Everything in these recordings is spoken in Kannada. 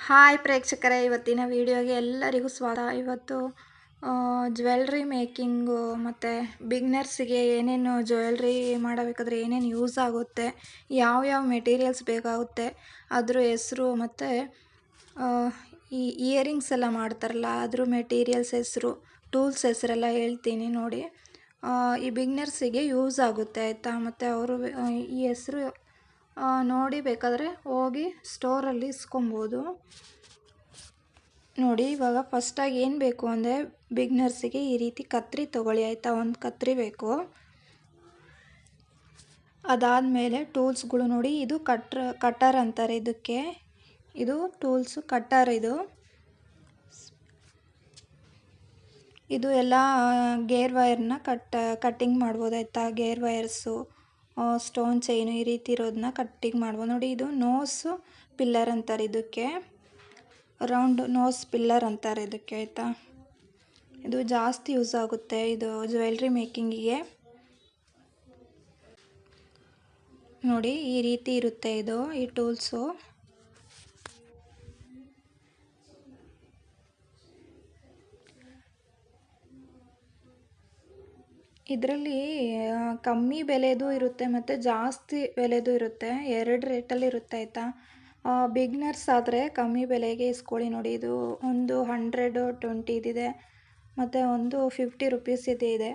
ಹಾಯ್ ಪ್ರೇಕ್ಷಕರೇ, ಇವತ್ತಿನ ವಿಡಿಯೋಗೆ ಎಲ್ಲರಿಗೂ ಸ್ವಾಗತ. ಇವತ್ತು ಜ್ಯುವೆಲ್ರಿ ಮೇಕಿಂಗು ಮತ್ತು ಬಿಗ್ನರ್ಸಿಗೆ ಏನೇನು ಜ್ಯುವೆಲ್ರಿ ಮಾಡಬೇಕಾದ್ರೆ ಏನೇನು ಯೂಸ್ ಆಗುತ್ತೆ, ಯಾವ್ಯಾವ ಮೆಟೀರಿಯಲ್ಸ್ ಬೇಕಾಗುತ್ತೆ, ಅದ್ರ ಹೆಸರು ಮತ್ತು ಈ ಇಯರಿಂಗ್ಸ್ ಎಲ್ಲ ಮಾಡ್ತಾರಲ್ಲ ಅದ್ರ ಮೆಟೀರಿಯಲ್ಸ್ ಹೆಸರು, ಟೂಲ್ಸ್ ಹೆಸರೆಲ್ಲ ಹೇಳ್ತೀನಿ ನೋಡಿ. ಈ ಬಿಗ್ನರ್ಸಿಗೆ ಯೂಸ್ ಆಗುತ್ತೆ ಆಯಿತಾ. ಮತ್ತು ಅವರು ಈ ಹೆಸರು ನೋಡಿ ಬೇಕಾದರೆ ಹೋಗಿ ಸ್ಟೋರಲ್ಲಿ ಇಸ್ಕೊಬೋದು ನೋಡಿ. ಇವಾಗ ಫಸ್ಟಾಗಿ ಏನು ಬೇಕು ಅಂದರೆ ಬಿಗ್ನರ್ಸಿಗೆ ಈ ರೀತಿ ಕತ್ರಿ ತೊಗೊಳ್ಳಿ ಆಯಿತಾ. ಒಂದು ಕತ್ರಿ ಬೇಕು. ಅದಾದಮೇಲೆ ಟೂಲ್ಸ್ಗಳು ನೋಡಿ, ಇದು ಕಟ್ಟರ್ ಅಂತಾರೆ ಇದಕ್ಕೆ. ಇದು ಟೂಲ್ಸು ಕಟ್ಟರ್. ಇದು ಎಲ್ಲ ಗೇರ್ ವೈರ್ನ ಕಟ್ಟಿಂಗ್ ಮಾಡ್ಬೋದಾಯ್ತಾ. ಗೇರ್ ವೈರ್ಸು, ಸ್ಟೋನ್ ಚೈನು ಈ ರೀತಿ ಇರೋದನ್ನ ಕಟ್ಟಿಂಗ್ ಮಾಡ್ಬೋದು ನೋಡಿ. ಇದು ನೋಸ್ ಪಿಲ್ಲರ್ ಅಂತಾರೆ ಇದಕ್ಕೆ, ರೌಂಡ್ ನೋಸ್ ಪಿಲ್ಲರ್ ಅಂತಾರೆ ಇದಕ್ಕೆ ಆಯಿತಾ. ಇದು ಜಾಸ್ತಿ ಯೂಸ್ ಆಗುತ್ತೆ ಇದು ಜ್ಯುವೆಲ್ರಿ ಮೇಕಿಂಗಿಗೆ ನೋಡಿ. ಈ ರೀತಿ ಇರುತ್ತೆ ಇದು ಈ ಟೂಲ್ಸು. ಇದರಲ್ಲಿ ಕಮ್ಮಿ ಬೆಲೆದು ಇರುತ್ತೆ ಮತ್ತು ಜಾಸ್ತಿ ಬೆಲೆದು ಇರುತ್ತೆ, ಎರಡು ರೇಟಲ್ಲಿ ಇರುತ್ತೆ ಆಯಿತಾ. ಬಿಗ್ನರ್ಸ್ ಆದರೆ ಕಮ್ಮಿ ಬೆಲೆಗೆ ಇಸ್ಕೊಳ್ಳಿ ನೋಡಿ. ಇದು ಒಂದು 120 ಇದಿದೆ ಮತ್ತು ಒಂದು 50 ರುಪೀಸ್ ಇದೆ.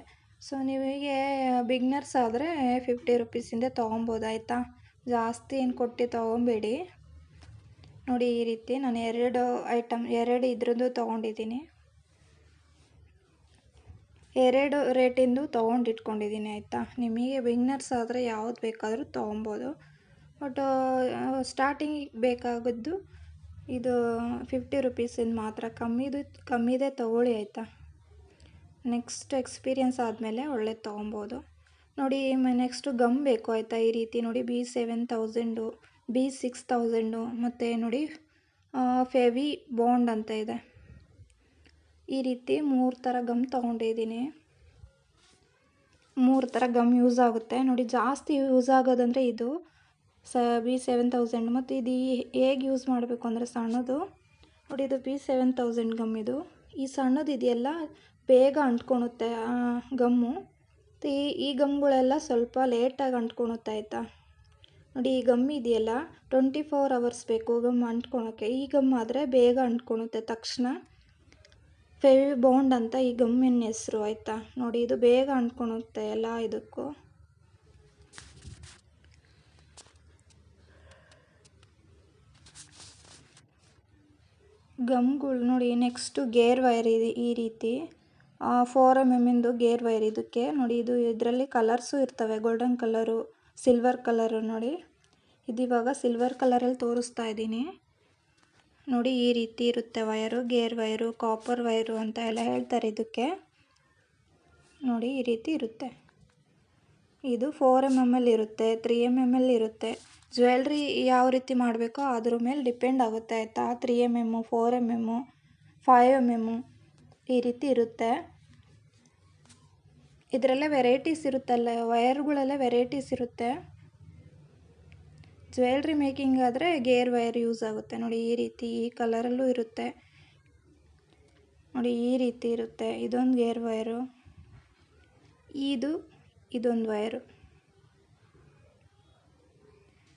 ಸೊ ನೀವಿಗೆ ಬಿಗ್ನರ್ಸ್ ಆದರೆ 50 ರುಪೀಸಿಂದ ತೊಗೊಬೋದು ಆಯಿತಾ. ಜಾಸ್ತಿ ಏನು ಕೊಟ್ಟು ತೊಗೊಬೇಡಿ ನೋಡಿ. ಈ ರೀತಿ ನಾನು ಎರಡು ಇದ್ರದ್ದು ತೊಗೊಂಡಿದ್ದೀನಿ, ಎರಡು ರೇಟಿಂದು ತೊಗೊಂಡಿಟ್ಕೊಂಡಿದ್ದೀನಿ ಆಯಿತಾ. ನಿಮಗೆ ಬಿಗ್ನರ್ಸ್ ಆದರೆ ಯಾವ್ದು ಬೇಕಾದರೂ ತೊಗೊಬೋದು. ಬಟ್ ಸ್ಟಾರ್ಟಿಂಗಿಗೆ ಬೇಕಾಗದ್ದು ಇದು 50 ರುಪೀಸಿಂದ ಮಾತ್ರ. ಕಮ್ಮಿದೆ ತೊಗೊಳ್ಳಿ ಆಯಿತಾ. ನೆಕ್ಸ್ಟ್ ಎಕ್ಸ್ಪೀರಿಯನ್ಸ್ ಆದಮೇಲೆ ಒಳ್ಳೇದು ತೊಗೊಬೋದು ನೋಡಿ. ನೆಕ್ಸ್ಟು ಗಮ್ ಬೇಕು ಆಯಿತಾ. ಈ ರೀತಿ ನೋಡಿ, B7000, B6000 ಮತ್ತು ನೋಡಿ ಫೆವಿ ಬಾಂಡ್ ಅಂತ ಇದೆ. ಈ ರೀತಿ 3 ಥರ ಗಮ್ ತೊಗೊಂಡಿದ್ದೀನಿ. 3 ಥರ ಗಮ್ ಯೂಸ್ ಆಗುತ್ತೆ ನೋಡಿ. ಜಾಸ್ತಿ ಯೂಸ್ ಆಗೋದಂದರೆ ಇದು B7000. ಮತ್ತು ಇದು ಹೇಗೆ ಯೂಸ್ ಮಾಡಬೇಕು ಅಂದರೆ ಸಣ್ಣದು ನೋಡಿ. ಇದು B7000 ಗಮ್. ಇದು ಈ ಸಣ್ಣದು ಇದೆಯಲ್ಲ ಬೇಗ ಅಂಟ್ಕೊಳುತ್ತೆ ಗಮ್ಮು. ಈ ಗಮ್ಗಳೆಲ್ಲ ಸ್ವಲ್ಪ ಲೇಟಾಗಿ ಅಂಟ್ಕೊಳುತ್ತೆ ಆಯಿತಾ ನೋಡಿ. ಈ ಗಮ್ ಇದೆಯಲ್ಲ 24 hours ಬೇಕು ಗಮ್ ಅಂಟ್ಕೊಳೋಕ್ಕೆ. ಈ ಗಮ್ ಆದರೆ ಬೇಗ ಅಂಟ್ಕೊಳುತ್ತೆ ತಕ್ಷಣ. ಫೆವಿ ಬಾಂಡ್ ಅಂತ ಈ ಗಮ್ಮಿನ ಹೆಸರು ಆಯಿತಾ ನೋಡಿ. ಇದು ಬೇಗ ಅಂಟ್ಕೊಳುತ್ತೆ ಎಲ್ಲ ಇದಕ್ಕೂ. ಗಮ್ಗಳು ನೋಡಿ. ನೆಕ್ಸ್ಟು ಗೇರ್ ವೈರ್ ಇದೆ ಈ ರೀತಿ 4mm ಗೇರ್ ವೈರ್ ಇದಕ್ಕೆ ನೋಡಿ. ಇದರಲ್ಲಿ ಕಲರ್ಸು ಇರ್ತವೆ, ಗೋಲ್ಡನ್ ಕಲರು, ಸಿಲ್ವರ್ ಕಲರು ನೋಡಿ. ಇದಿವಾಗ ಸಿಲ್ವರ್ ಕಲರಲ್ಲಿ ತೋರಿಸ್ತಾ ಇದ್ದೀನಿ ನೋಡಿ. ಈ ರೀತಿ ಇರುತ್ತೆ wire, gear wire, copper wire ಅಂತ ಎಲ್ಲ ಹೇಳ್ತಾರೆ ಇದಕ್ಕೆ ನೋಡಿ. ಈ ರೀತಿ ಇರುತ್ತೆ. ಇದು 4mm ಇರುತ್ತೆ, 3mm ಇರುತ್ತೆ. ಜ್ಯುವೆಲ್ರಿ ಯಾವ ರೀತಿ ಮಾಡಬೇಕೋ ಅದ್ರ ಮೇಲೆ ಡಿಪೆಂಡ್ ಆಗುತ್ತೆ ಆಯಿತಾ. 3mm, 4mm, 5mm ಈ ರೀತಿ ಇರುತ್ತೆ. ಇದರಲ್ಲೇ ವೆರೈಟೀಸ್ ಇರುತ್ತಲ್ಲ, ವೈರ್ಗಳೆಲ್ಲ ವೆರೈಟೀಸ್ ಇರುತ್ತೆ. ಜ್ಯುವೆಲ್ರಿ ಮೇಕಿಂಗ್ ಆದರೆ ಗೇರ್ ವೈರ್ ಯೂಸ್ ಆಗುತ್ತೆ ನೋಡಿ. ಈ ರೀತಿ ಈ ಕಲರಲ್ಲೂ ಇರುತ್ತೆ ನೋಡಿ. ಈ ರೀತಿ ಇರುತ್ತೆ. ಇದೊಂದು ಗೇರ್ ವೈರು, ಇದೊಂದು ವೈರು.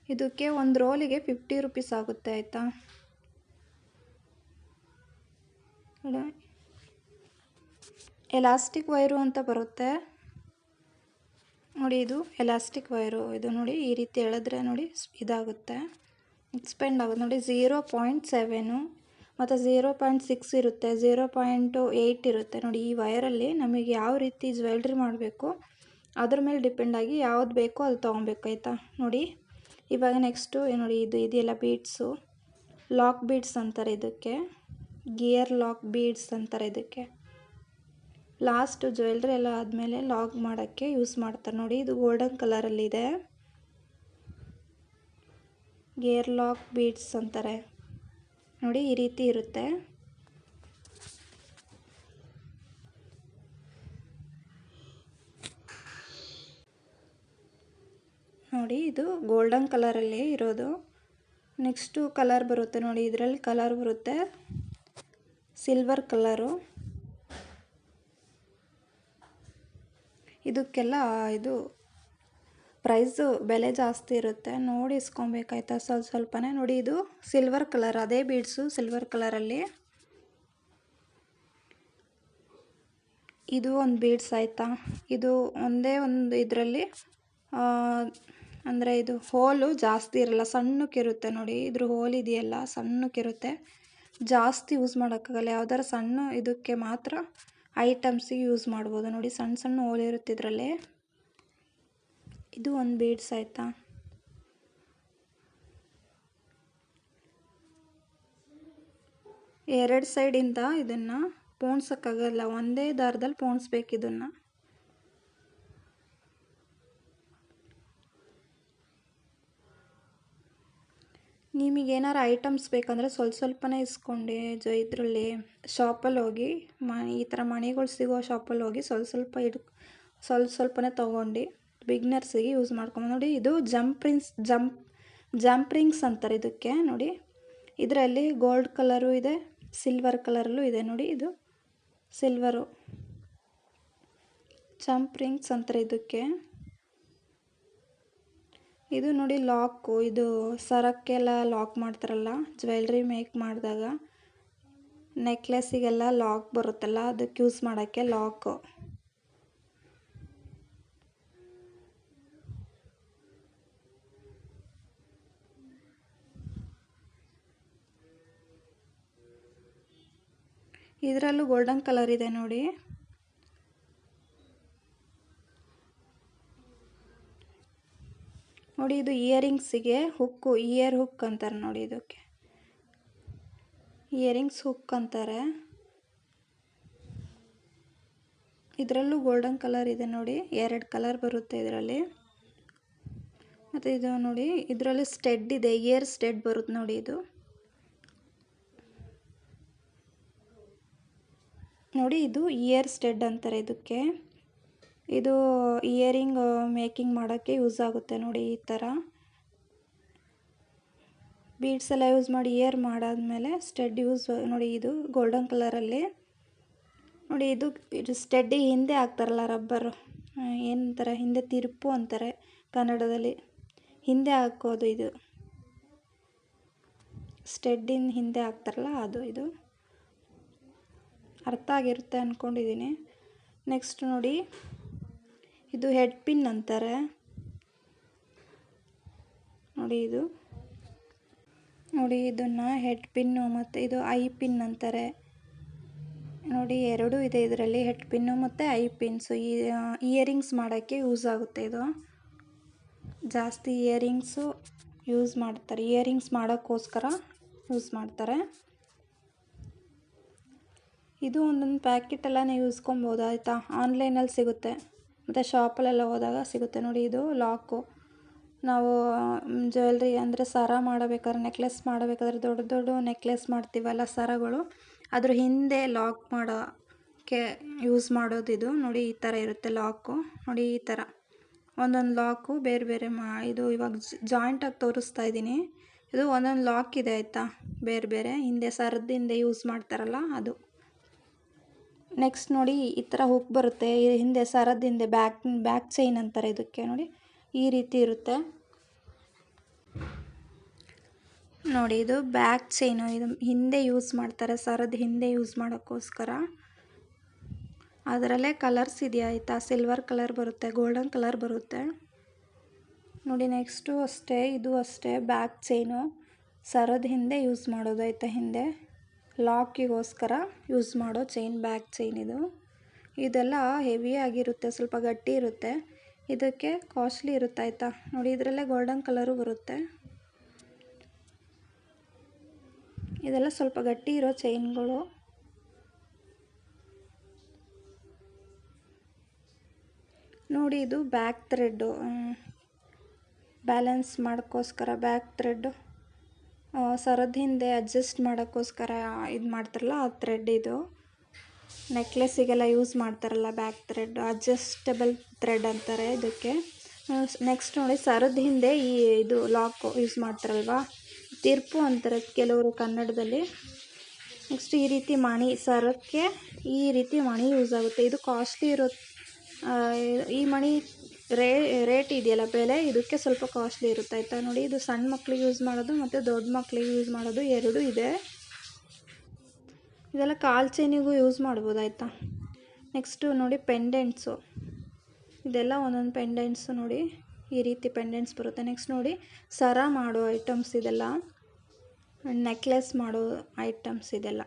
ಇದಕ್ಕೆ ಒಂದು ರೋಲಿಗೆ 50 ರುಪೀಸ್ ಆಗುತ್ತೆ ಆಯಿತಾ. ಎಲಾಸ್ಟಿಕ್ ವೈರು ಅಂತ ಬರುತ್ತೆ ನೋಡಿ. ಇದು ಎಲಾಸ್ಟಿಕ್ ವೈರು. ಇದು ನೋಡಿ ಈ ರೀತಿ ಎಳೆದ್ರೆ ನೋಡಿ ಇದಾಗುತ್ತೆ, ಎಕ್ಸ್ಪೆಂಡ್ ಆಗುತ್ತೆ ನೋಡಿ. 0.7 ಮತ್ತು 0.6 ಇರುತ್ತೆ, 0.8 ಇರುತ್ತೆ ನೋಡಿ. ಈ ವೈರಲ್ಲಿ ನಮಗೆ ಯಾವ ರೀತಿ ಜ್ಯುವೆಲ್ರಿ ಮಾಡಬೇಕು ಅದ್ರ ಮೇಲೆ ಡಿಪೆಂಡ್ ಆಗಿ ಯಾವ್ದು ಬೇಕೋ ಅದು ತೊಗೊಬೇಕು ಆಯಿತಾ ನೋಡಿ. ಇವಾಗ ನೆಕ್ಸ್ಟು ನೋಡಿ, ಇದು ಇದೆಯಲ್ಲ ಬೀಡ್ಸು, ಲಾಕ್ ಬೀಡ್ಸ್ ಅಂತಾರೆ ಇದಕ್ಕೆ, ಗಿಯರ್ ಲಾಕ್ ಬೀಡ್ಸ್ ಅಂತಾರೆ ಇದಕ್ಕೆ. ಲಾಸ್ಟು ಜ್ಯುವೆಲ್ರಿ ಎಲ್ಲ ಆದಮೇಲೆ ಲಾಕ್ ಮಾಡೋಕ್ಕೆ ಯೂಸ್ ಮಾಡ್ತಾರೆ ನೋಡಿ. ಇದು ಗೋಲ್ಡನ್ ಕಲರಲ್ಲಿದೆ, ಗೇರ್ ಲಾಕ್ ಬೀಡ್ಸ್ ಅಂತಾರೆ ನೋಡಿ. ಈ ರೀತಿ ಇರುತ್ತೆ ನೋಡಿ. ಇದು ಗೋಲ್ಡನ್ ಕಲರಲ್ಲಿ ಇರೋದು ನೆಕ್ಸ್ಟು ಕಲರ್ ಬರುತ್ತೆ ನೋಡಿ, ಇದರಲ್ಲಿ ಕಲರ್ ಬರುತ್ತೆ ಸಿಲ್ವರ್ ಕಲರು. ಇದಕ್ಕೆಲ್ಲ ಇದು ಪ್ರೈಸು ಬೆಲೆ ಜಾಸ್ತಿ ಇರುತ್ತೆ, ನೋಡಿ ಇಸ್ಕೊಬೇಕಾಯ್ತಾ ಸ್ವಲ್ಪನೇ. ನೋಡಿ ಇದು ಸಿಲ್ವರ್ ಕಲರ್, ಅದೇ ಬೀಡ್ಸು ಸಿಲ್ವರ್ ಕಲರಲ್ಲಿ. ಇದು ಒಂದು ಬೀಡ್ಸ್ ಆಯಿತಾ. ಇದು ಒಂದೇ ಒಂದು ಇದರಲ್ಲಿ ಅಂದರೆ ಇದು ಹೋಲು ಜಾಸ್ತಿ ಇರಲ್ಲ, ಸಣ್ಣಕ್ಕಿರುತ್ತೆ ನೋಡಿ. ಇದ್ರ ಹೋಲ್ ಇದೆಯಲ್ಲ ಸಣ್ಣಕ್ಕಿರುತ್ತೆ, ಜಾಸ್ತಿ ಯೂಸ್ ಮಾಡೋಕ್ಕಾಗಲ್ಲ. ಯಾವ್ದಾರು ಸಣ್ಣ ಇದಕ್ಕೆ ಮಾತ್ರ ಐಟಮ್ಸಿಗೆ ಯೂಸ್ ಮಾಡ್ಬೋದು ನೋಡಿ, ಸಣ್ಣ ಸಣ್ಣ ಹೋಲ್ ಇರುತ್ತೆ ಇದರಲ್ಲಿ. ಇದು ಒಂದು ಬೀಡ್ಸ್ ಆಯಿತಾ. ಎರಡು ಸೈಡಿಂದ ಇದನ್ನು ಪೋಣಿಸೋಕ್ಕಾಗಲ್ಲ, ಒಂದೇ ದಾರದಲ್ಲಿ ಪೋಣಿಸ್ಬೇಕು ಇದನ್ನು. ನಿಮಗೇನಾರು ಐಟಮ್ಸ್ ಬೇಕಂದರೆ ಸ್ವಲ್ಪನೇ ಇಸ್ಕೊಂಡು ಇದರಲ್ಲಿ ಶಾಪಲ್ಲಿ ಹೋಗಿ ಈ ಥರ ಮಣಿಗಳು ಸಿಗೋ ಶಾಪಲ್ಲಿ ಹೋಗಿ ಸ್ವಲ್ಪನೇ ತೊಗೊಂಡು ಬಿಗ್ನರ್ಸಿಗೆ ಯೂಸ್ ಮಾಡ್ಕೊಂಡು ನೋಡಿ. ಇದು ಜಂಪ್ ರಿಂಗ್ಸ್ ಅಂತಾರೆ ಇದಕ್ಕೆ ನೋಡಿ. ಇದರಲ್ಲಿ ಗೋಲ್ಡ್ ಕಲರು ಇದೆ, ಸಿಲ್ವರ್ ಕಲರಲ್ಲೂ ಇದೆ ನೋಡಿ. ಇದು ಸಿಲ್ವರು ಜಂಪ್ ರಿಂಗ್ಸ್ ಅಂತಾರೆ ಇದಕ್ಕೆ. ಇದು ನೋಡಿ ಲಾಕು, ಇದು ಸರಕ್ಕೆಲ್ಲ ಲಾಕ್ ಮಾಡ್ತಾರಲ್ಲ, ಜ್ಯುವೆಲ್ರಿ ಮೇಕ್ ಮಾಡಿದಾಗ ನೆಕ್ಲೆಸಿಗೆಲ್ಲ ಲಾಕ್ ಬರುತ್ತಲ್ಲ, ಅದಕ್ಕೆ ಯೂಸ್ ಮಾಡೋಕ್ಕೆ ಲಾಕು. ಇದರಲ್ಲೂ ಗೋಲ್ಡನ್ ಕಲರ್ ಇದೆ ನೋಡಿ. ನೋಡಿ ಇದು ಇಯರಿಂಗ್ಸಿಗೆ ಹುಕ್ಕು, ಇಯರ್ ಹುಕ್ ಅಂತಾರೆ ನೋಡಿ. ಇದಕ್ಕೆ ಇಯರಿಂಗ್ಸ್ ಹುಕ್ ಅಂತಾರೆ. ಇದರಲ್ಲೂ ಗೋಲ್ಡನ್ ಕಲರ್ ಇದೆ ನೋಡಿ, 2 ಕಲರ್ ಬರುತ್ತೆ ಇದರಲ್ಲಿ. ಮತ್ತು ಇದು ನೋಡಿ ಇದರಲ್ಲಿ ಸ್ಟೆಡ್ ಇದೆ, ಇಯರ್ ಸ್ಟೆಡ್ ಬರುತ್ತೆ ನೋಡಿ. ಇದು ನೋಡಿ, ಇದು ಇಯರ್ ಸ್ಟೆಡ್ ಅಂತಾರೆ ಇದಕ್ಕೆ. ಇದು ಇಯರಿಂಗ್ ಮೇಕಿಂಗ್ ಮಾಡೋಕ್ಕೆ ಯೂಸ್ ಆಗುತ್ತೆ ನೋಡಿ. ಈ ಥರ ಬೀಡ್ಸ್ ಎಲ್ಲ ಯೂಸ್ ಮಾಡಿ ಇಯರ್ ಮಾಡಾದ್ಮೇಲೆ ಸ್ಟೆಡ್ ಯೂಸ್ ನೋಡಿ. ಇದು ಗೋಲ್ಡನ್ ಕಲರಲ್ಲಿ ನೋಡಿ. ಇದು ಸ್ಟೆಡ್ಡಿಗೆ ಹಿಂದೆ ಹಾಕ್ತಾರಲ್ಲ ರಬ್ಬರು, ಏನಂತಾರೆ ಹಿಂದೆ ತಿರುಪು ಅಂತಾರೆ ಕನ್ನಡದಲ್ಲಿ, ಹಿಂದೆ ಹಾಕೋದು. ಇದು ಸ್ಟೆಡ್ಡಿನ ಹಿಂದೆ ಹಾಕ್ತಾರಲ್ಲ ಅದು. ಇದು ಅರ್ಥ ಆಗಿರುತ್ತೆ ಅಂದ್ಕೊಂಡಿದ್ದೀನಿ. ನೆಕ್ಸ್ಟ್ ನೋಡಿ, ಇದು ಹೆಡ್ ಪಿನ್ ಅಂತಾರೆ ನೋಡಿ. ಇದು ನೋಡಿ, ಇದನ್ನು ಹೆಡ್ ಪಿನ್ನು ಮತ್ತು ಇದು ಐ ಪಿನ್ ಅಂತಾರೆ ನೋಡಿ. 2 ಇದೆ ಇದರಲ್ಲಿ, ಹೆಡ್ ಪಿನ್ನು ಮತ್ತು ಐ ಪಿನ್ಸು. ಇಯರಿಂಗ್ಸ್ ಮಾಡೋಕ್ಕೆ ಯೂಸ್ ಆಗುತ್ತೆ. ಇದು ಜಾಸ್ತಿ ಇಯರಿಂಗ್ಸು ಯೂಸ್ ಮಾಡ್ತಾರೆ, ಇಯರಿಂಗ್ಸ್ ಮಾಡೋಕ್ಕೋಸ್ಕರ ಯೂಸ್ ಮಾಡ್ತಾರೆ. ಇದು ಒಂದೊಂದು ಪ್ಯಾಕೆಟೆಲ್ಲ ನೀವು ಯೂಸ್ಕೊಬೋದು ಆಯಿತಾ. ಆನ್ಲೈನಲ್ಲಿ ಸಿಗುತ್ತೆ ಮತ್ತು ಶಾಪಲ್ಲೆಲ್ಲ ಹೋದಾಗ ಸಿಗುತ್ತೆ ನೋಡಿ. ಇದು ಲಾಕು, ನಾವು ಜ್ಯುವೆಲ್ರಿ ಅಂದರೆ ಸರ ಮಾಡಬೇಕಾದ್ರೆ, ನೆಕ್ಲೆಸ್ ಮಾಡಬೇಕಾದ್ರೆ, ದೊಡ್ಡ ದೊಡ್ಡ ನೆಕ್ಲೆಸ್ ಮಾಡ್ತೀವಲ್ಲ ಸರಗಳು, ಅದ್ರ ಹಿಂದೆ ಲಾಕ್ ಮಾಡೋಕ್ಕೆ ಯೂಸ್ ಮಾಡೋದು ಇದು ನೋಡಿ. ಈ ಥರ ಇರುತ್ತೆ ಲಾಕು ನೋಡಿ. ಈ ಥರ ಒಂದೊಂದು ಲಾಕು ಬೇರೆ ಬೇರೆ ಇದು ಇವಾಗ ಜಾಯಿಂಟಾಗಿ ತೋರಿಸ್ತಾ ಇದ್ದೀನಿ. ಇದು ಒಂದೊಂದು ಲಾಕ್ ಇದೆ ಆಯಿತಾ, ಬೇರೆ ಬೇರೆ. ಹಿಂದೆ ಸರದ ಹಿಂದೆ ಯೂಸ್ ಮಾಡ್ತಾರಲ್ಲ ಅದು. ನೆಕ್ಸ್ಟ್ ನೋಡಿ, ಈ ಥರ ಹುಕ್ ಬರುತ್ತೆ ಹಿಂದೆ ಸರದ ಹಿಂದೆ, ಬ್ಯಾಕ್ ಚೈನ್ ಅಂತಾರೆ ಇದಕ್ಕೆ ನೋಡಿ. ಈ ರೀತಿ ಇರುತ್ತೆ ನೋಡಿ. ಇದು ಬ್ಯಾಕ್ ಚೈನು, ಇದು ಹಿಂದೆ ಯೂಸ್ ಮಾಡ್ತಾರೆ, ಸರದ ಹಿಂದೆ ಯೂಸ್ ಮಾಡೋಕ್ಕೋಸ್ಕರ. ಅದರಲ್ಲೇ ಕಲರ್ಸ್ ಇದೆಯಾ ಆಯಿತಾ. ಸಿಲ್ವರ್ ಕಲರ್ ಬರುತ್ತೆ, ಗೋಲ್ಡನ್ ಕಲರ್ ಬರುತ್ತೆ ನೋಡಿ. ನೆಕ್ಸ್ಟು ಅಷ್ಟೇ, ಇದು ಅಷ್ಟೇ ಬ್ಯಾಕ್ ಚೈನು, ಸರದ ಹಿಂದೆ ಯೂಸ್ ಮಾಡೋದು ಆಯಿತಾ. ಹಿಂದೆ ಲಾಕಿಗೋಸ್ಕರ ಯೂಸ್ ಮಾಡೋ ಚೈನ್, ಬ್ಯಾಕ್ ಚೈನ್ ಇದು. ಇದೆಲ್ಲ ಹೆವಿ ಆಗಿರುತ್ತೆ, ಸ್ವಲ್ಪ ಗಟ್ಟಿ ಇರುತ್ತೆ, ಇದಕ್ಕೆ ಕಾಸ್ಟ್ಲಿ ಇರುತ್ತೆ ಆಯಿತಾ ನೋಡಿ. ಇದರಲ್ಲೇ ಗೋಲ್ಡನ್ ಕಲರು ಬರುತ್ತೆ. ಇದೆಲ್ಲ ಸ್ವಲ್ಪ ಗಟ್ಟಿ ಇರೋ ಚೈನ್ಗಳು. ನೋಡಿ, ಇದು ಬ್ಯಾಕ್ ಥ್ರೆಡ್ಡು, ಬ್ಯಾಲೆನ್ಸ್ ಮಾಡೋಕ್ಕೋಸ್ಕರ ಬ್ಯಾಕ್ ಥ್ರೆಡ್ಡು, ಸರದ ಹಿಂದೆ ಅಡ್ಜಸ್ಟ್ ಮಾಡೋಕ್ಕೋಸ್ಕರ ಇದು ಮಾಡ್ತಾರಲ್ಲ ಆ ಥ್ರೆಡ್. ಇದು ನೆಕ್ಲೆಸಿಗೆಲ್ಲ ಯೂಸ್ ಮಾಡ್ತಾರಲ್ಲ ಬ್ಯಾಕ್ ಥ್ರೆಡ್, ಅಡ್ಜಸ್ಟಬಲ್ ಥ್ರೆಡ್ ಅಂತಾರೆ ಇದಕ್ಕೆ. ನೆಕ್ಸ್ಟ್ ನೋಡಿ, ಸರದ ಹಿಂದೆ ಇದು ಲಾಕು ಯೂಸ್ ಮಾಡ್ತಾರಲ್ವ, ತಿರ್ಪು ಅಂತಾರೆ ಕೆಲವರು ಕನ್ನಡದಲ್ಲಿ. ನೆಕ್ಸ್ಟ್ ಈ ರೀತಿ ಮಣಿ, ಸರಕ್ಕೆ ಈ ರೀತಿ ಮಣಿ ಯೂಸ್ ಆಗುತ್ತೆ. ಇದು ಕಾಸ್ಟ್ಲಿ ಈ ಮಣಿ ರೇಟ್ ಇದೆಯಲ್ಲ, ಬೆಲೆ ಇದಕ್ಕೆ ಸ್ವಲ್ಪ ಕಾಸ್ಟ್ಲಿ ಇರುತ್ತೆ ಆಯಿತಾ. ನೋಡಿ, ಇದು ಸಣ್ಣ ಮಕ್ಳಿಗೆ ಯೂಸ್ ಮಾಡೋದು ಮತ್ತು ದೊಡ್ಡ ಮಕ್ಳಿಗೆ ಯೂಸ್ ಮಾಡೋದು ಎರಡೂ ಇದೆ. ಇದೆಲ್ಲ ಕಾಲು ಚೈನಿಗೂ ಯೂಸ್ ಮಾಡ್ಬೋದು ಆಯಿತಾ. ನೆಕ್ಸ್ಟು ನೋಡಿ ಪೆಂಡೆಂಟ್ಸು, ಇದೆಲ್ಲ ಒಂದೊಂದು ಪೆಂಡೆಂಟ್ಸು ನೋಡಿ, ಈ ರೀತಿ ಪೆಂಡೆಂಟ್ಸ್ ಬರುತ್ತೆ. ನೆಕ್ಸ್ಟ್ ನೋಡಿ ಸರ ಮಾಡೋ ಐಟಮ್ಸ್, ಇದೆಲ್ಲ ನೆಕ್ಲೆಸ್ ಮಾಡೋ ಐಟಮ್ಸ್ ಇದೆಲ್ಲ.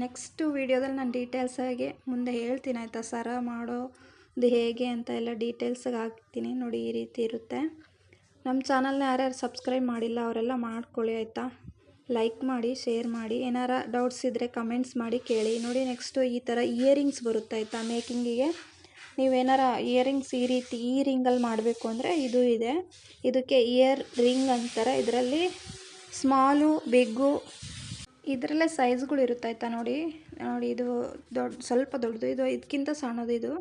ನೆಕ್ಸ್ಟು ವೀಡಿಯೋದಲ್ಲಿ ನಾನು ಡೀಟೇಲ್ಸಾಗಿ ಮುಂದೆ ಹೇಳ್ತೀನಿ ಆಯಿತಾ, ಸರ ಮಾಡೋದು ಹೇಗೆ ಅಂತ ಎಲ್ಲ ಡೀಟೇಲ್ಸಾಗಿ ಹಾಕ್ತೀನಿ. ನೋಡಿ ಈ ರೀತಿ ಇರುತ್ತೆ. ನಮ್ಮ ಚಾನಲ್ನ ಯಾರ್ಯಾರು ಸಬ್ಸ್ಕ್ರೈಬ್ ಮಾಡಿಲ್ಲ ಅವರೆಲ್ಲ ಮಾಡ್ಕೊಳ್ಳಿ ಆಯಿತಾ. ಲೈಕ್ ಮಾಡಿ, ಶೇರ್ ಮಾಡಿ. ಏನಾರ ಡೌಟ್ಸ್ ಇದ್ದರೆ ಕಮೆಂಟ್ಸ್ ಮಾಡಿ ಕೇಳಿ. ನೋಡಿ ನೆಕ್ಸ್ಟು ಈ ಥರ ಇಯರಿಂಗ್ಸ್ ಬರುತ್ತೆ ಆಯಿತಾ ಮೇಕಿಂಗಿಗೆ. ನೀವೇನಾರ ಇಯರಿಂಗ್ಸ್ ಈ ರೀತಿ ಈ ರಿಂಗಲ್ಲಿ ಮಾಡಬೇಕು ಅಂದರೆ ಇದು ಇದೆ. ಇದಕ್ಕೆ ಇಯರ್ ರಿಂಗ್ ಅಂತಾರೆ. ಇದರಲ್ಲಿ ಸ್ಮಾಲು, ಬಿಗ್ಗು, ಇದರಲ್ಲೇ ಸೈಜ್ಗಳು ಇರುತ್ತೆ ಆಯಿತಾ. ನೋಡಿ ಇದು ಸ್ವಲ್ಪ ದೊಡ್ಡದು, ಇದಕ್ಕಿಂತ ಸಣ್ಣದು ಇದು.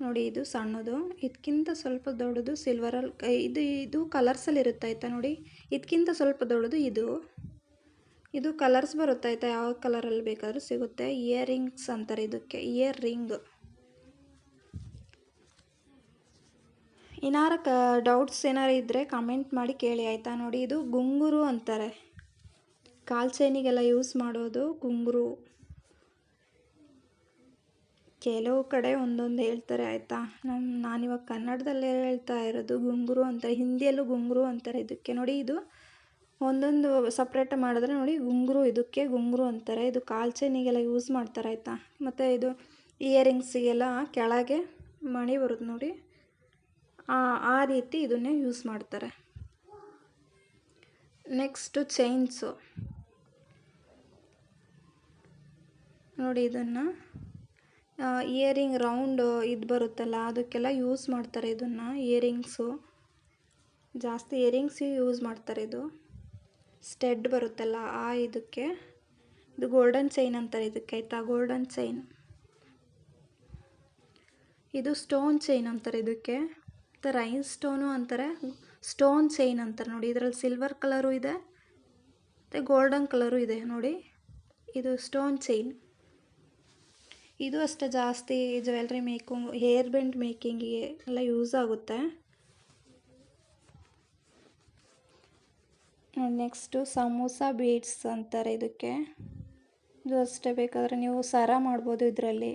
ನೋಡಿ ಇದು ಸಣ್ಣದು, ಇದಕ್ಕಿಂತ ಸ್ವಲ್ಪ ದೊಡ್ಡದು ಸಿಲ್ವರಲ್ಲಿ, ಇದು ಕಲರ್ಸಲ್ಲಿ ಇರುತ್ತೆ ಆಯಿತಾ. ನೋಡಿ ಇದಕ್ಕಿಂತ ಸ್ವಲ್ಪ ದೊಡ್ಡದು ಇದು ಕಲರ್ಸ್ ಬರುತ್ತೆ ಆಯಿತಾ. ಯಾವ ಕಲರಲ್ಲಿ ಬೇಕಾದರೂ ಸಿಗುತ್ತೆ. ಇಯರಿಂಗ್ಸ್ ಅಂತಾರೆ ಇದಕ್ಕೆ, ಇಯರ್ ರಿಂಗ್. ಏನಾರ ಡೌಟ್ಸ್ ಏನಾರು ಇದ್ದರೆ ಕಮೆಂಟ್ ಮಾಡಿ ಕೇಳಿ ಆಯಿತಾ. ನೋಡಿ ಇದು ಗುಂಗುರು ಅಂತಾರೆ, ಕಾಲು ಚೈನಿಗೆಲ್ಲ ಯೂಸ್ ಮಾಡೋದು ಗುಂಗುರು. ಕೆಲವು ಕಡೆ ಒಂದೊಂದು ಹೇಳ್ತಾರೆ ಆಯಿತಾ. ನಾನಿವಾಗ ಕನ್ನಡದಲ್ಲೇ ಹೇಳ್ತಾ ಇರೋದು ಗುಂಗುರು ಅಂತಾರೆ, ಹಿಂದಿಯಲ್ಲೂ ಗುಂಗುರು ಅಂತಾರೆ ಇದಕ್ಕೆ. ನೋಡಿ ಇದು ಒಂದೊಂದು ಸಪ್ರೇಟ್ ಮಾಡಿದ್ರೆ ನೋಡಿ ಗುಂಗುರು, ಇದಕ್ಕೆ ಗುಂಗುರು ಅಂತಾರೆ. ಇದು ಕಾಲು ಚೈನಿಗೆಲ್ಲ ಯೂಸ್ ಮಾಡ್ತಾರೆ ಆಯಿತಾ. ಮತ್ತು ಇದು ಇಯರಿಂಗ್ಸಿಗೆಲ್ಲ ಕೆಳಗೆ ಮಣಿ ಬರುತ್ತೆ ನೋಡಿ, ಆ ರೀತಿ ಇದನ್ನೇ ಯೂಸ್ ಮಾಡ್ತಾರೆ. ನೆಕ್ಸ್ಟು ಚೈನ್ಸು ನೋಡಿ, ಇದನ್ನು ಇಯರಿಂಗ್ ರೌಂಡ್ ಇದು ಬರುತ್ತಲ್ಲ ಅದಕ್ಕೆಲ್ಲ ಯೂಸ್ ಮಾಡ್ತಾರೆ ಇದನ್ನು. ಇಯರಿಂಗ್ಸು ಜಾಸ್ತಿ ಇಯರಿಂಗ್ಸಿಗೆ ಯೂಸ್ ಮಾಡ್ತಾರೆ. ಇದು ಸ್ಟೆಡ್ ಬರುತ್ತಲ್ಲ ಇದಕ್ಕೆ. ಇದು ಗೋಲ್ಡನ್ ಚೈನ್ ಅಂತಾರೆ ಇದಕ್ಕೆ ಆಯಿತಾ, ಗೋಲ್ಡನ್ ಚೈನ್. ಇದು ಸ್ಟೋನ್ ಚೈನ್ ಅಂತಾರೆ ಇದಕ್ಕೆ, ಮತ್ತು ರೈನ್ ಸ್ಟೋನು ಅಂತಾರೆ, ಸ್ಟೋನ್ ಚೈನ್ ಅಂತಾರೆ. ನೋಡಿ ಇದರಲ್ಲಿ ಸಿಲ್ವರ್ ಕಲರು ಇದೆ ಮತ್ತು ಗೋಲ್ಡನ್ ಕಲರು ಇದೆ. ನೋಡಿ ಇದು ಸ್ಟೋನ್ ಚೈನ್. ಇದು ಅಷ್ಟೇ ಜಾಸ್ತಿ ಜ್ಯುವೆಲ್ರಿ ಮೇಕಿಂಗ್, ಹೇರ್ ಬೆಂಡ್ ಮೇಕಿಂಗಿಗೆ ಎಲ್ಲ ಯೂಸ್ ಆಗುತ್ತೆ. ನೆಕ್ಸ್ಟು ಸಮೋಸ ಬೀಡ್ಸ್ ಅಂತಾರೆ ಇದಕ್ಕೆ. ಇದು ಅಷ್ಟೇ, ಬೇಕಾದರೆ ನೀವು ಸರ ಮಾಡ್ಬೋದು, ಇದರಲ್ಲಿ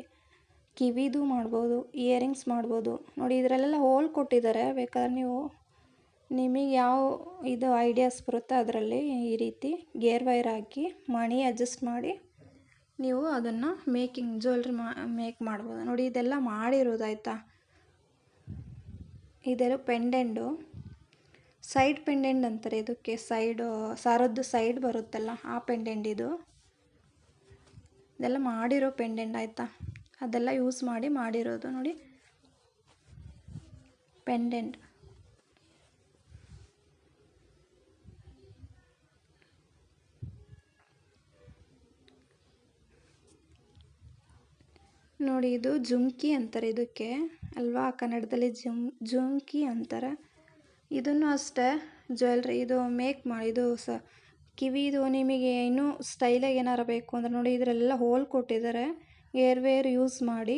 ಕಿವಿದು ಮಾಡ್ಬೋದು, ಇಯರಿಂಗ್ಸ್ ಮಾಡ್ಬೋದು. ನೋಡಿ ಇದರಲ್ಲೆಲ್ಲ ಹೋಲ್ ಕೊಟ್ಟಿದ್ದಾರೆ, ಬೇಕಾದ್ರೆ ನಿಮಗೆ ಯಾವ ಇದು ಐಡಿಯಾಸ್ ಬರುತ್ತೆ ಅದರಲ್ಲಿ ಈ ರೀತಿ ಗೇರ್ ವೈರ್ ಹಾಕಿ ಮಣಿ ಅಡ್ಜಸ್ಟ್ ಮಾಡಿ ನೀವು ಅದನ್ನು ಜ್ಯುವೆಲ್ರಿ ಮೇಕ್ ಮಾಡ್ಬೋದು. ನೋಡಿ ಇದೆಲ್ಲ ಮಾಡಿರೋದು ಆಯಿತಾ. ಇದೆಲ್ಲ ಪೆಂಡೆಂಟು, ಸೈಡ್ ಪೆಂಡೆಂಟ್ ಅಂತಾರೆ ಇದಕ್ಕೆ. ಸರದ್ದು ಸೈಡ್ ಬರುತ್ತಲ್ಲ ಆ ಪೆಂಡೆಂಟ್ ಇದು. ಇದೆಲ್ಲ ಮಾಡಿರೋ ಪೆಂಡೆಂಟ್ ಆಯಿತಾ, ಅದೆಲ್ಲ ಯೂಸ್ ಮಾಡಿರೋದು. ನೋಡಿ ಪೆಂಡೆಂಟ್. ನೋಡಿ ಇದು ಜುಮ್ಕಿ ಅಂತಾರೆ ಇದಕ್ಕೆ ಅಲ್ವಾ, ಕನ್ನಡದಲ್ಲಿ ಜುಮ್ಕಿ ಅಂತಾರೆ. ಇದನ್ನು ಅಷ್ಟೇ ಜ್ಯುವೆಲ್ರಿ ಇದು ಮೇಕ್ ಮಾಡಿ, ಇದು ಕಿವಿದು ನಿಮಗೆ ಇನ್ನೂ ಸ್ಟೈಲಾಗಿ ಏನಾರು ಬೇಕು ಅಂದರೆ ನೋಡಿ ಇದರೆಲ್ಲ ಹೋಲ್ ಕೊಟ್ಟಿದ್ದಾರೆ. ಏರ್ ಯೂಸ್ ಮಾಡಿ,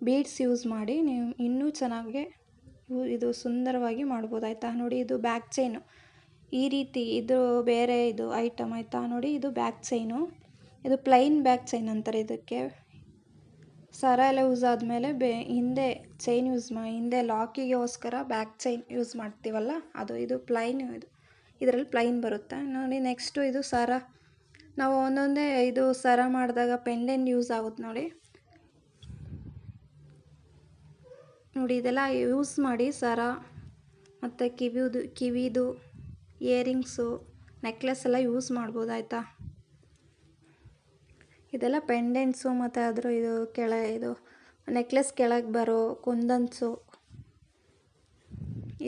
ಬೀಡ್ಸ್ ಯೂಸ್ ಮಾಡಿ ನೀವು ಇನ್ನೂ ಚೆನ್ನಾಗಿ ಇದು ಸುಂದರವಾಗಿ ಮಾಡ್ಬೋದು ಆಯಿತಾ. ನೋಡಿ ಇದು ಬ್ಯಾಕ್ ಚೈನು, ಈ ರೀತಿ ಇದು ಬೇರೆ ಇದು ಐಟಮ್ ಆಯಿತಾ. ನೋಡಿ ಇದು ಬ್ಯಾಕ್ ಚೈನು, ಇದು ಪ್ಲೈನ್ ಬ್ಯಾಕ್ ಚೈನ್ ಅಂತಾರೆ ಇದಕ್ಕೆ. ಸರ ಎಲ್ಲ ಯೂಸ್ ಆದಮೇಲೆ ಹಿಂದೆ ಚೈನ್ ಹಿಂದೆ ಲಾಕಿಗೋಸ್ಕರ ಬ್ಯಾಕ್ ಚೈನ್ ಯೂಸ್ ಮಾಡ್ತೀವಲ್ಲ ಅದು. ಇದು ಪ್ಲೈನ್, ಇದರಲ್ಲಿ ಪ್ಲೈನ್ ಬರುತ್ತೆ. ನೋಡಿ ನೆಕ್ಸ್ಟು ಇದು ಸರ, ನಾವು ಒಂದೊಂದೇ ಇದು ಸರ ಮಾಡಿದಾಗ ಪೆಂಡೆಂಟ್ ಯೂಸ್ ಆಗುತ್ತೆ. ನೋಡಿ ಇದೆಲ್ಲ ಯೂಸ್ ಮಾಡಿ ಸರ ಮತ್ತು ಕಿವಿದು ಇಯರಿಂಗ್ಸು, ನೆಕ್ಲೆಸ್ ಎಲ್ಲ ಯೂಸ್ ಮಾಡ್ಬೋದು ಆಯಿತಾ. ಇದೆಲ್ಲ ಪೆಂಡೆಂಟ್ಸು ಮತ್ತು ಅದ್ರ ಇದು ನೆಕ್ಲೆಸ್ ಕೆಳಗೆ ಬರೋ ಕುಂದನ್ಸು.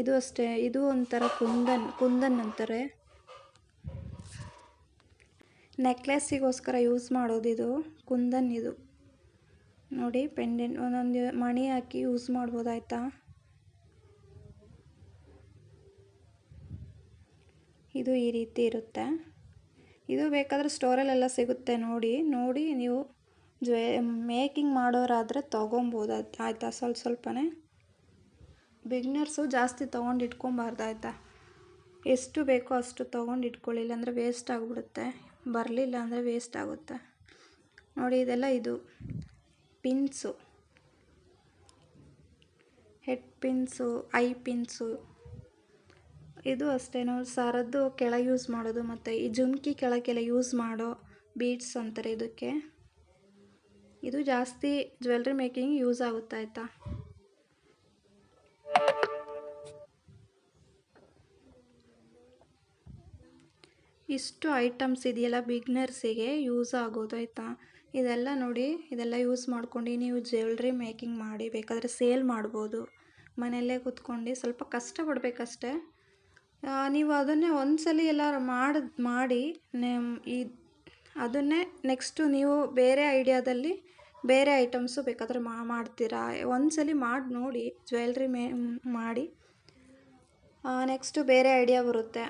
ಇದು ಅಷ್ಟೇ, ಇದು ಒಂಥರ ಕುಂದನ್ ಅಂತಾರೆ. ನೆಕ್ಲೆಸ್ಸಿಗೋಸ್ಕರ ಯೂಸ್ ಮಾಡೋದು ಇದು ಕುಂದನ್. ಇದು ನೋಡಿ ಪೆಂಡೆಂಟ್, ಒಂದೊಂದು ಮಣಿ ಹಾಕಿ ಯೂಸ್ ಮಾಡ್ಬೋದು ಆಯಿತಾ. ಇದು ಈ ರೀತಿ ಇರುತ್ತೆ. ಇದು ಬೇಕಾದರೆ ಸ್ಟೋರಲ್ಲೆಲ್ಲ ಸಿಗುತ್ತೆ, ನೋಡಿ ನೀವು ಮೇಕಿಂಗ್ ಮಾಡೋರಾದರೆ ತೊಗೊಬೋದು ಆಯಿತಾ. ಸ್ವಲ್ಪನೇ ಬಿಗ್ನರ್ಸು ಜಾಸ್ತಿ ತೊಗೊಂಡು ಇಟ್ಕೊಬಾರ್ದು ಆಯಿತಾ. ಎಷ್ಟು ಬೇಕೋ ಅಷ್ಟು ತೊಗೊಂಡು ಇಟ್ಕೊಳ್ಳಿ, ಇಲ್ಲಾಂದರೆ ವೇಸ್ಟ್ ಆಗಿಬಿಡುತ್ತೆ. ಬರಲಿಲ್ಲ ಅಂದರೆ ವೇಸ್ಟ್ ಆಗುತ್ತೆ. ನೋಡಿ ಇದೆಲ್ಲ ಇದು pins, head pins, I pins. ಇದು ಅಷ್ಟೇ ನಾವು ಸರದ್ದು ಕೆಳಗೆ ಯೂಸ್ ಮಾಡೋದು, ಮತ್ತು ಈ ಜುಮ್ಕಿ ಕೆಳಗೆಲ್ಲ ಯೂಸ್ ಮಾಡೋ ಬೀಡ್ಸ್ ಅಂತಾರೆ ಇದಕ್ಕೆ. ಇದು ಜಾಸ್ತಿ ಜ್ಯುವೆಲ್ರಿ ಮೇಕಿಂಗ್ ಯೂಸ್ ಆಗುತ್ತೆ ಆಯಿತಾ. ಇಷ್ಟು ಐಟಮ್ಸ್ ಇದೆಯಲ್ಲ ಬಿಗ್ನರ್ಸಿಗೆ ಯೂಸ್ ಆಗೋದು ಆಯಿತಾ. ಇದೆಲ್ಲ ನೋಡಿ, ಇದೆಲ್ಲ ಯೂಸ್ ಮಾಡ್ಕೊಂಡು ನೀವು ಜ್ಯುವೆಲ್ರಿ ಮೇಕಿಂಗ್ ಮಾಡಿ ಬೇಕಾದರೆ ಸೇಲ್ ಮಾಡ್ಬೋದು. ಮನೆಯಲ್ಲೇ ಕೂತ್ಕೊಂಡು ಸ್ವಲ್ಪ ಕಷ್ಟಪಡಬೇಕಷ್ಟೆ. ನೀವು ಅದನ್ನೇ ಒಂದ್ಸಲಿ ಎಲ್ಲ ಮಾಡಿ ಅದನ್ನೇ ನೆಕ್ಸ್ಟು ನೀವು ಬೇರೆ ಐಡಿಯಾದಲ್ಲಿ ಬೇರೆ ಐಟಮ್ಸು ಬೇಕಾದರೆ ಮಾಡ್ತೀರಾ. ಒಂದ್ಸಲಿ ಮಾಡಿ ನೋಡಿ ಜ್ಯುವೆಲ್ರಿ ಮಾಡಿ, ನೆಕ್ಸ್ಟು ಬೇರೆ ಐಡಿಯಾ ಬರುತ್ತೆ.